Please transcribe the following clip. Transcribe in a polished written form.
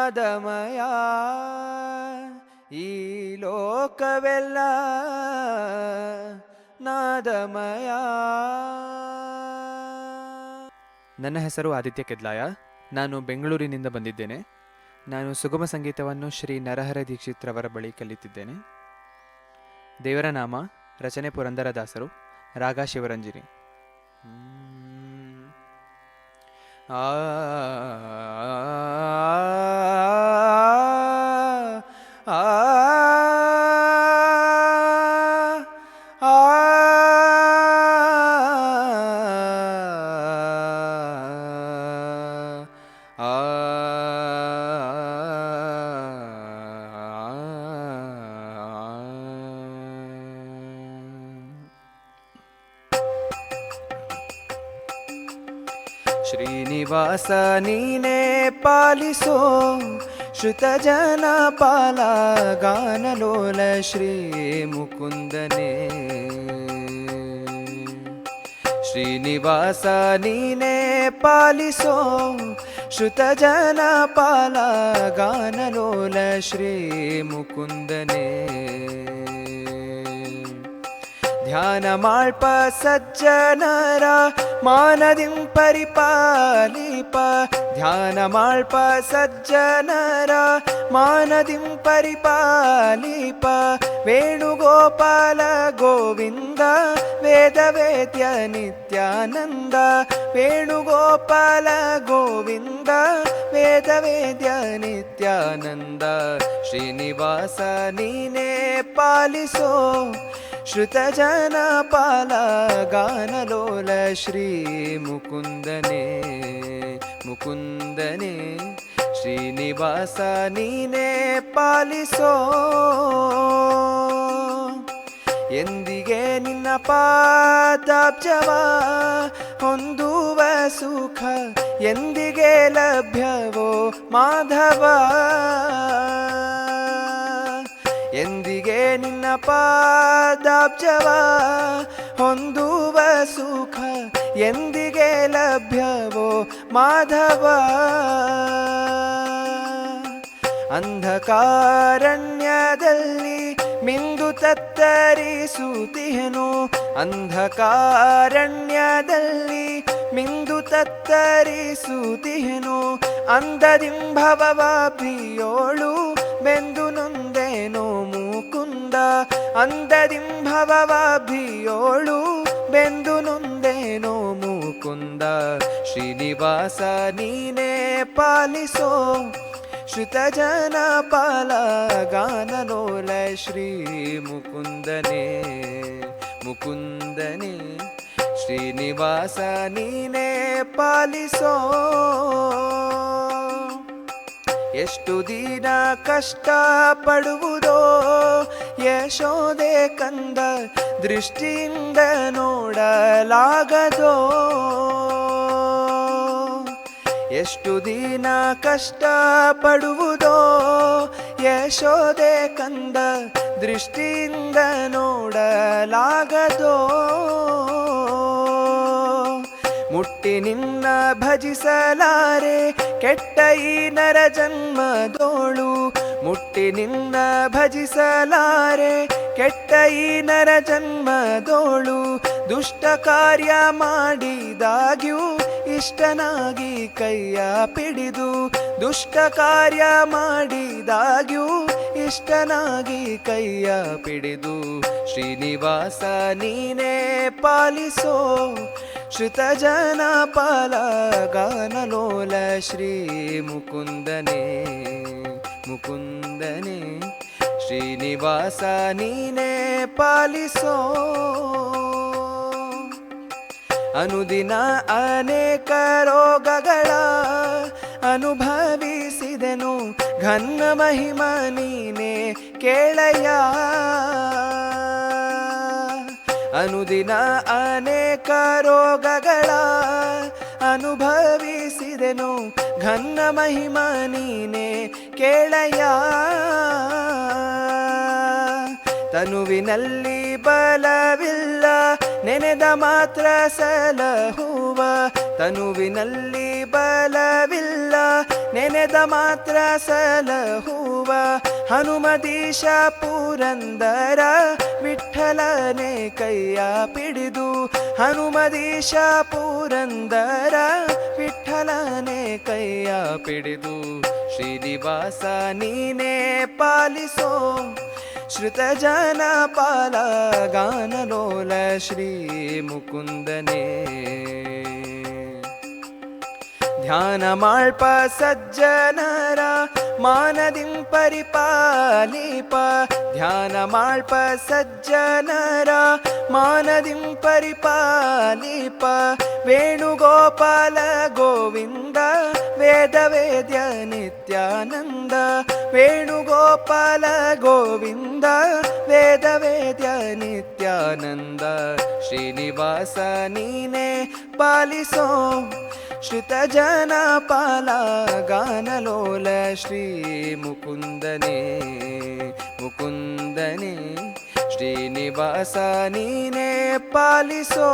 ನಾದಮಯ ಈ ಲೋಕವೆಲ್ಲ ನಾದಮಯ. ನನ್ನ ಹೆಸರು ಆದಿತ್ಯ ಕೆದ್ಲಾಯ. ನಾನು ಬೆಂಗಳೂರಿನಿಂದ ಬಂದಿದ್ದೇನೆ. ನಾನು ಸುಗಮ ಸಂಗೀತವನ್ನು ಶ್ರೀ ನರಹರ ದೀಕ್ಷಿತ್ ರವರ ಬಳಿ ಕಲಿತಿದ್ದೇನೆ. ದೇವರ ನಾಮ ರಚನೆ ಪುರಂದರದಾಸರು, ರಾಗ ಶಿವರಂಜನಿ. ಆ ಶ್ರೀನಿವಾಸ ನೀನೇ ಪಾಲಿಸೋ ಶ್ರುತ ಜನ ಪಾಲ ಗಾನಲೋಲ ಶ್ರೀ ಮುಕುಂದನೇ. ಶ್ರೀನಿವಾಸ ನೀನೇ ಪಾಲಿಸೋ ಶ್ರುತ ಜನ ಪಾಲ ಗಾನಲೋಲ ಶ್ರೀ ಮುಕುಂದನೇ. ಧ್ಯಾನ ಮಾಳ್ಪ ಸಜ್ಜನರ ಮಾನದಿಂ ಪರಿಪಾಲಿಪ. ಧ್ಯಾನ ಮಾಳ್ಪ ಸಜ್ಜನರ ಮಾನದಿಂ ಪರಿಪಾಲಿಪ. ವೇಣುಗೋಪಾಲ ಗೋವಿಂದ ವೇದ ವೇದ್ಯ ನಿತ್ಯಾನಂದ. ವೇಣುಗೋಪಾಲ ಗೋವಿಂದ ವೇದ ವೇದ್ಯ ನಿತ್ಯಾನಂದ. ಶ್ರೀನಿವಾಸ ನೀನೇ ಪಾಲಿಸೋ ಶ್ರುತ ಜನ ಪಾಲ ಗಾನಲೋಲ ಶ್ರೀ ಮುಕುಂದನೇ. ಮುಕುಂದನೇ ಶ್ರೀನಿವಾಸ ನೀನೇ ಪಾಲಿಸೋ. ಎಂದಿಗೆ ನಿನ್ನ ಪಾದಾಬ್ಜವ ಹೊಂದುವ ಸುಖ ಎಂದಿಗೆ ಲಭ್ಯವೋ ಮಾಧವ. ಎಂದಿಗೆ ನಿನ್ನ ಪಾದಾಬ್ಜವ ಹೊಂದುವ ಸುಖ ಎಂದಿಗೆ ಲಭ್ಯವೋ ಮಾಧವ. ಅಂಧಕಾರಣ್ಯದಲ್ಲಿ ಮಿಂದು ತತ್ತರಿಸುತ್ತಿಹೆನು. ಅಂಧಕಾರಣ್ಯದಲ್ಲಿ ಮಿಂದು ತತ್ತರಿಸುತ್ತಿಹೆನು. ಅಂಧದಿಂಭವ ಪ್ರಿಯೋಳು ಬೆಂದು ನೊಂದೇನೋ ಮುಕುಂದ. ಅಂಧದಿಂಭವ ಭಿಯೋಳು ಬೆಂದು ನೊಂದೇನೋ ಮುಕುಂದ. ಶ್ರೀನಿವಾಸ ನೀನೇ ಪಾಲಿಸೋ ಶ್ರುತ ಜನ ಪಾಲ ಗಾನಲೋಲ ಶ್ರೀ ಮುಕುಂದನೇ. ಮುಕುಂದನೇ ಶ್ರೀನಿವಾಸ ನೀನೇ ಪಾಲಿಸೋ. ಎಷ್ಟು ದಿನ ಕಷ್ಟ ಪಡುವುದೋ ಯಶೋದೆ ಕಂದ ದೃಷ್ಟಿಯಿಂದ ನೋಡಲಾಗದೋ. ಎಷ್ಟು ದಿನ ಕಷ್ಟ ಪಡುವುದೋ ಯಶೋದೆ ಕಂದ ದೃಷ್ಟಿಯಿಂದ ನೋಡಲಾಗದೋ. ಮುಟ್ಟಿ ನಿನ್ನ ಭಜಿಸಲಾರೆ ಕೆಟ್ಟ ಈ ನರ ಜನ್ಮದೋಳು. ಮುಟ್ಟಿ ನಿನ್ನ ಭಜಿಸಲಾರೆ ಕೆಟ್ಟ ಈ ನರ ಜನ್ಮದೋಳು. ದುಷ್ಟ ಕಾರ್ಯ ಮಾಡಿದಾಗ್ಯೂ ಇಷ್ಟನಾಗಿ ಕೈಯ ಪಿಡಿದು. ದುಷ್ಟ ಕಾರ್ಯ ಮಾಡಿದಾಗ್ಯೂ ಇಷ್ಟನಾಗಿ ಕೈಯ ಪಿಡಿದು. ಶ್ರೀನಿವಾಸ ನೀನೇ ಪಾಲಿಸೋ ಶ್ರುತ ಜನ ಪಾಲ ಗಾನಲೋಲ ಶ್ರೀ ಮುಕುಂದನೇ. ಮುಕುಂದನೇ ಶ್ರೀನಿವಾಸ ನೀನೇ ಪಾಲಿಸೋ. ಅನುದಿನ ಅನೇಕ ರೋಗಗಳ ಅನುಭವಿಸಿದೆನು. ಘನ್ನ ಮಹಿಮ ನೀನೇ ಕೇಳಯ್ಯ. ಅನುದಿನ ಅನೇಕ ರೋಗಗಳ ಅನುಭವಿಸಿದೆನು. ಘನ್ನ ಮಹಿಮ ನೀನೇ ಕೇಳಯ್ಯ. ತನುವಿನಲ್ಲಿ ಬಲವಿಲ್ಲ ನೆನೆದ ಮಾತ್ರ ಸಲಹುವ ತನುವಿನಲ್ಲಿ ಬಲವಿಲ್ಲ. ನೆನೆದ ಮಾತ್ರ ಸಲಹುವ ಹನುಮದೀಶ ಪುರಂದರ ವಿಠ್ಠಲನೆ ಕೈಯ ಪಿಡಿದು. ಹನುಮದೀಶ ಪುರಂದರ ವಿಠ್ಠಲನೆ ಕೈಯ ಪಿಡಿದು. ಶ್ರೀನಿವಾಸ ನೀನೇ ಪಾಲಿಸೋ ಶ್ರುತ ಜನ ಪಾಲ ಗಾನಲೋಲ ಶ್ರೀ ಮುಕುಂದನೇ. ಧ್ಯಾನ ಮಾಳ್ಪ ಸಜ್ಜನರ ಮಾನದಿಂ ಪರಿಪಾಲಿಪ. ಧ್ಯಾನ ಮಾಳ್ಪ ಸಜ್ಜನರ ಮಾನದಿಂ ಪರಿಪಾಲಿಪ. ವೇಣುಗೋಪಾಲ ಗೋವಿಂದ ವೇದ ವೇದ್ಯ ನಿತ್ಯಾನಂದ. ವೇಣುಗೋಪಾಲ ಗೋವಿಂದ ವೇದ ವೇದ್ಯ ನಿತ್ಯಾನಂದ. ಶ್ರೀನಿವಾಸ ನೀನೇ ಪಾಲಿಸೋ ಶ್ರುತ ಜನ ಪಾಲ ಗಾನಲೋಲ ಶ್ರೀ ಮುಕುಂದನೇ. ಮುಕುಂದನೇ ಶ್ರೀನಿವಾಸ ನೀನೇ ಪಾಲಿಸೋ.